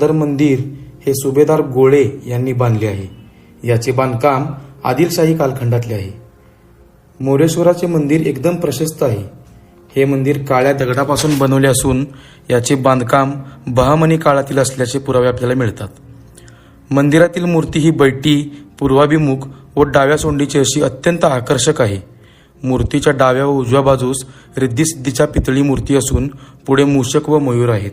सदर मंदिर हे सुभेदार गोळे यांनी बांधले आहे. याचे बांधकाम आदिलशाही कालखंडातले आहे. मोरेश्वराचे मंदिर एकदम प्रशस्त आहे. हे मंदिर काळ्या दगडापासून बनवले असून याचे बांधकाम बहामनी काळातील असल्याचे पुरावे आपल्याला मिळतात. मंदिरातील मूर्ती ही बैठी, पूर्वाभिमुख व डाव्या सोंडीची अशी अत्यंत आकर्षक आहे. मूर्तीच्या डाव्या व उजव्या बाजूस रिद्धिसिद्धीच्या पितळी मूर्ती असून पुढे मूषक व मयूर आहेत.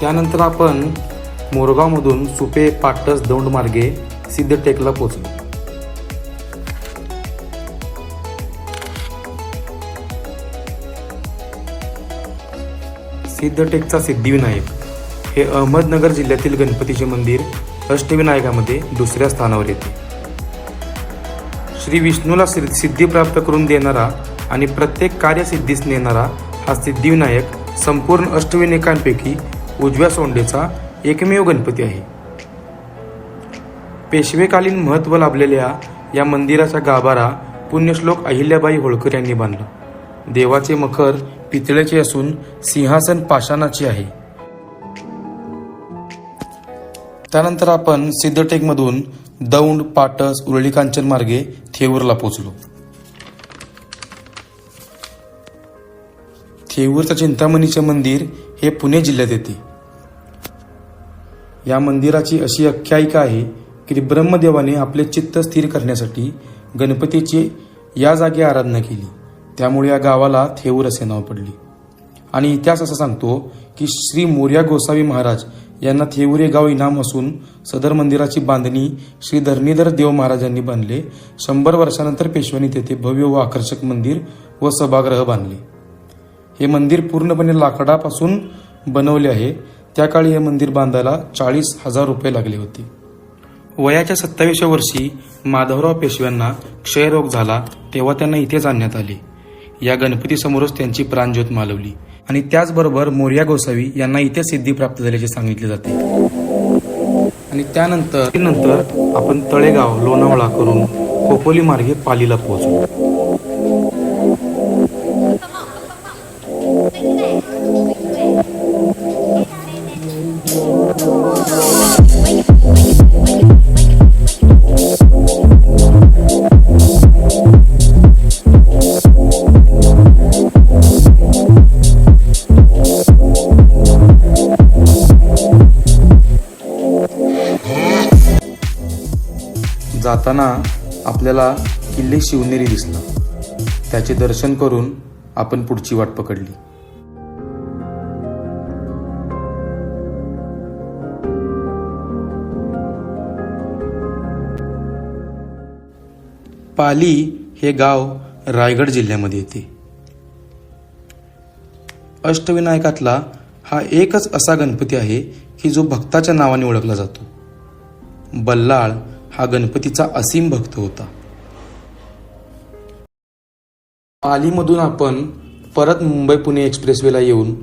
त्यानंतर आपण मोरगावमधून सुपे, पाटस, दौंड मार्गे सिद्धटेकला पोहोचलो. सिद्धटेकचा सिद्धिविनायक हे अहमदनगर जिल्ह्यातील गणपतीचे मंदिर अष्टविनायकामध्ये दुसऱ्या स्थानावर येते. श्री विष्णूला सिद्धी प्राप्त करून देणारा आणि प्रत्येक कार्यसिद्धीस नेणारा हा सिद्धिविनायक संपूर्ण अष्टविनायकांपैकी उजव्या सोंडेचा एकमेव गणपती आहे. पेशवेकालीन महत्त्व लाभलेल्या या मंदिराचा गाभारा पुण्यश्लोक अहिल्याबाई होळकर यांनी बांधला. देवाचे मखर पितळेचे असून सिंहासन पाषाणाचे आहे. त्यानंतर आपण सिद्धटेकमधून दौंड, पाटस, उरळी कांचन मार्गे थेऊरला पोहोचलो. थेऊरचं चिंतामणीचे मंदिर हे पुणे जिल्ह्यात येते. या मंदिराची अशी आख्यायिका आहे की ब्रह्मदेवाने आपले चित्त स्थिर करण्यासाठी गणपतीची या जागी आराधना केली. त्यामुळे या गावाला थेऊर असे नाव पडले. आणि इतिहास असा सांगतो की श्री मोरया गोसावी महाराज यांना थेऊर हे गाव इनाम असून सदर मंदिराची बांधणी श्री धरणीधर देव महाराजांनी बांधले. 100 वर्षानंतर पेशव्यांनी तेथे भव्य व आकर्षक मंदिर व सभागृह बांधले. हे मंदिर पूर्णपणे लाकडापासून बनवले आहे. त्या काळी हे मंदिर बांधायला 40,000 रुपये लागले होते. वयाच्या 27व्या वर्षी माधवराव पेशव्यांना क्षयरोग झाला तेव्हा त्यांना इथेच आणण्यात आले. या गणपतीसमोरच त्यांची प्राणज्योत मालवली आणि त्याचबरोबर मोरया गोसावी यांना इथे सिद्धी प्राप्त झाल्याचे सांगितले जाते. आणि त्यानंतर आपण तळेगाव, लोणावळा करून खोपोली मार्गे पालीला पोहोचलो. जाताना आपल्याला किल्ले शिवनेरी दिसला. त्याचे दर्शन करून आपण पुढची वाट पकडली. पाली हे गाव रायगड जिल्ह्यामध्ये येते. अष्टविनायकातला हा एकच असा गणपती आहे की जो भक्ताच्या नावाने ओळखला जातो. बल्लाळ हा गणपतीचा असीम भक्त होता. पालीमधून आपण परत मुंबई-पुणे एक्सप्रेसवेला येऊन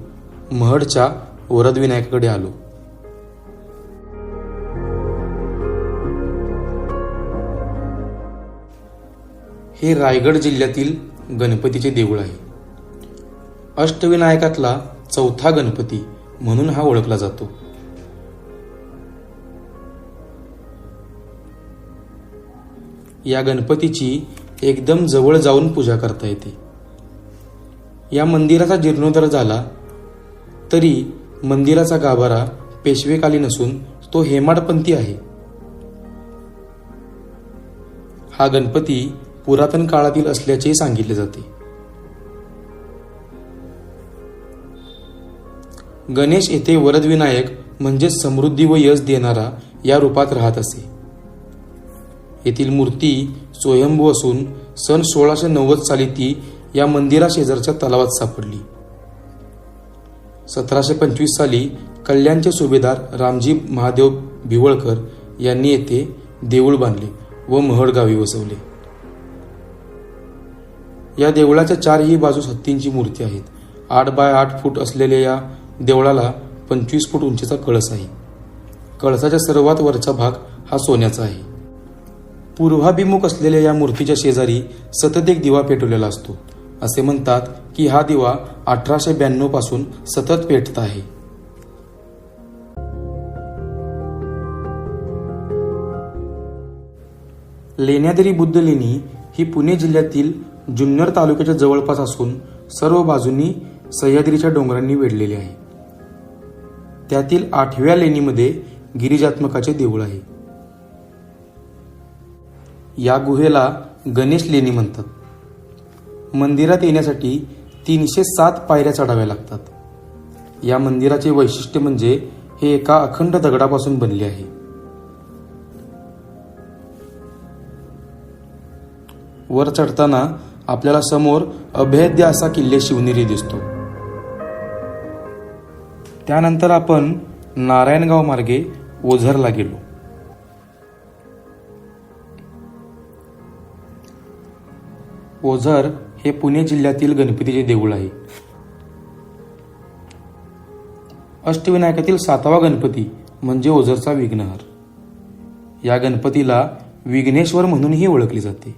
महडच्या वरदविनायकाकडे आलो. हे रायगड जिल्ह्यातील गणपतीचे देऊळ आहे. अष्टविनायकातला चौथा गणपती म्हणून हा ओळखला जातो. या गणपतीची एकदम जवळ जाऊन पूजा करता येते. या मंदिराचा जीर्णोद्धार झाला तरी मंदिराचा गाभारा पेशवेकालीन असून तो हेमाडपंथी आहे. हा गणपती पुरातन काळातील असल्याचे सांगितले जाते. गणेश येथे वरदविनायक म्हणजेच समृद्धी व यश देणारा या रूपात राहत असे. येथील मूर्ती स्वयंभू असून सन 1690 साली ती या मंदिरा शेजारच्या तलावात सापडली. 1725 साली कल्याणचे सुभेदार रामजी महादेव भिवळकर यांनी येथे देऊळ बांधले व महड गावी वसवले. या देवळाच्या चारही बाजूस हत्तींची मूर्ती आहेत. 8 बाय 8 फूट असलेल्या या देवळाला 25 फूट उंचीचा कळस आहे. कळसाच्या सर्वात वरचा भाग हा सोन्याचा आहे. पूर्वाभिमुख असलेल्या या मूर्तीच्या शेजारी सतत एक दिवा पेटवलेला असतो. असे म्हणतात की हा दिवा 1892 पासून सतत पेटत आहे. लेण्याद्री बुद्ध लेणी ही पुणे जिल्ह्यातील जुन्नर तालुक्याच्या जवळपास असून सर्व बाजूंनी सह्याद्रीच्या डोंगरांनी वेढलेली आहे. त्यातील 8व्या लेणीमध्ये गिरिजात्मकाचे देऊळ आहे. या गुहेला गणेश लेणी म्हणतात. मंदिरात येण्यासाठी 307 पायऱ्या चढाव्या लागतात. या मंदिराचे वैशिष्ट्य म्हणजे हे एका अखंड दगडापासून बनले आहे. वर चढताना आपल्याला समोर अभेद्य असा किल्ले शिवनेरी दिसतो. त्यानंतर आपण नारायणगाव मार्गे ओझरला गेलो. ओझर हे पुणे जिल्ह्यातील गणपतीचे देऊळ आहे. अष्टविनायकातील 7वा गणपती म्हणजे ओझरचा विघ्नहर. या गणपतीला विघ्नेश्वर म्हणूनही ओळखले जाते.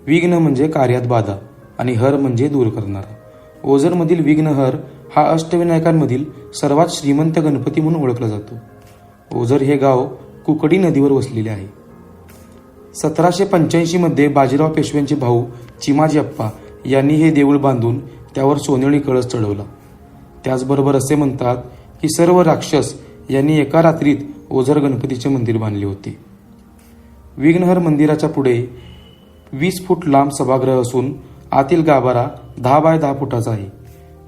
विघ्न म्हणजे कार्यात बाधा आणि हर म्हणजे दूर करणारा. ओझरमधील विघ्नहर हा अष्टविनायकांमधील सर्वात श्रीमंत गणपती म्हणून ओळखला जातो. ओझर हे गाव कुकडी नदीवर वसलेले आहे. 1785 मध्ये बाजीराव पेशव्यांचे भाऊ चिमाजी अप्पा यांनी हे देऊळ बांधून त्यावर सोनेरी कळस चढवला. त्याचबरोबर असे म्हणतात की सर्व राक्षस यांनी एका रात्रीत ओझर गणपतीचे मंदिर बांधले होते. विघ्नहर मंदिराच्या पुढे 20 फूट लांब सभागृह असून आतील गाभारा 10 बाय 10 फुटाचा आहे.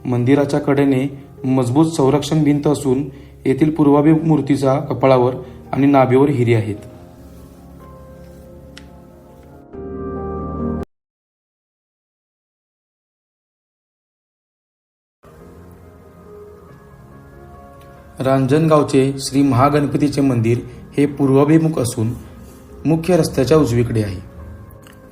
मंदिराच्या कडेने मजबूत संरक्षण भिंत असून येथील पूर्वाभिमुख मूर्तीचा कपाळावर आणि नाभीवर हिरे आहेत. रांजणगावचे श्री महागणपतीचे मंदिर हे पूर्वाभिमुख असून मुख्य रस्त्याच्या उजवीकडे आहे.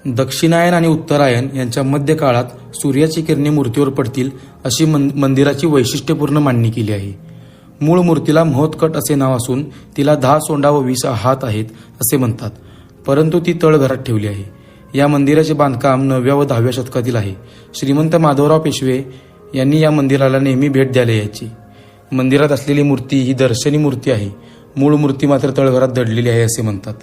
दक्षिणायन आणि उत्तरायण यांच्या मध्य काळात सूर्याची किरणे मूर्तीवर पडतील अशी मंदिराची वैशिष्ट्यपूर्ण मांडणी केली आहे. मूळ मूर्तीला महोत्कट असे नाव असून तिला 10 सोंडा व 20 हात आहेत असे म्हणतात, परंतु ती तळघरात ठेवली आहे. या मंदिराचे बांधकाम 9व्या व 10व्या शतकातील आहे. श्रीमंत माधवराव पेशवे यांनी या मंदिराला नेहमी भेट द्यायला यायची. मंदिरात असलेली मूर्ती ही दर्शनी मूर्ती आहे. मूळ मूर्ती मात्र तळघरात दडलेली आहे असे म्हणतात.